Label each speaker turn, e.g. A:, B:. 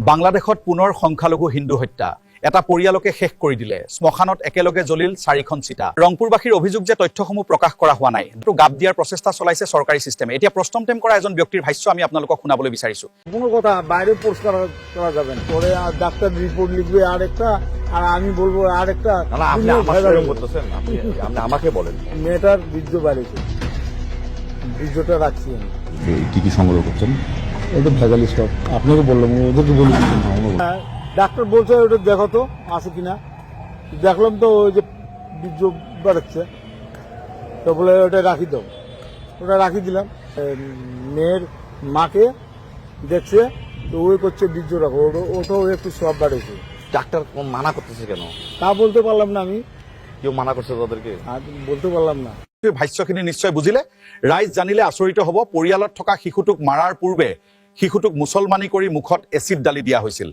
A: বাংলাদেশত পুনৰ সংখ্যালঘু হিন্দু হত্যা এটা পৰিয়ালকে শেষ কৰি দিলে শ্মশানত একেলগে জ্বলিল 4খন চিতা ৰংপুৰবাসীৰ অভিযোগ যে তথ্যসমূহ প্ৰকাশ কৰা হোৱা নাই কিন্তু গাব দিয়াৰ প্ৰচেষ্টা চলাইছে চৰকাৰী সিস্টেমে এতিয়া প্ৰষ্টমটেম কৰা এজন ব্যক্তিৰ ভাষ্য আমি আপোনালোকক শুনাবলৈ বিচাৰিছো
B: কোনো কথা বাইরে পরিষ্কার করা যাবে না পরে ডাক্তার রিপোর্ট লিখবে আরেকটা আর আমি বলবো আরেকটা
C: না আপনি আমার সঙ্গে বলতেছেন আপনি আমাকে বলেন
B: মেয়েটার বীর্য বাড়িয়েছে বীর্যটা রাখছি আমি
C: কি কি সংগ্রহ করছেন
B: এটা ভেজালি সব আপনাকে বললাম ওদেরকে বললাম ডাক্তার বলছে ওটা দেখো তো আছে কিনা দেখলাম তো ওই যে বীর্য বাড়াচ্ছে তো বলে ওটা রাখি দাও ওটা রাখি দিলাম মেয়ের মাকে দেখছে তো ওই করছে বীর্য রাখো ওটাও একটু সব বাড়েছে
C: ডাক্তার মানা করতেছে কেন
B: তা বলতে পারলাম না আমি
C: কেউ মানা করছে তাদেরকে
B: আর বলতে পারলাম না
A: ভাষ্যখিনি নিশ্চয় বুজিলে ৰাইজ জানিলে আচৰিত হ'ব পৰিয়ালত থকা শিশুটোক মাৰাৰ পূৰ্বে শিশুটোক মুছলমানি কৰি মুখত এচিড ডালি দিয়া হৈছিল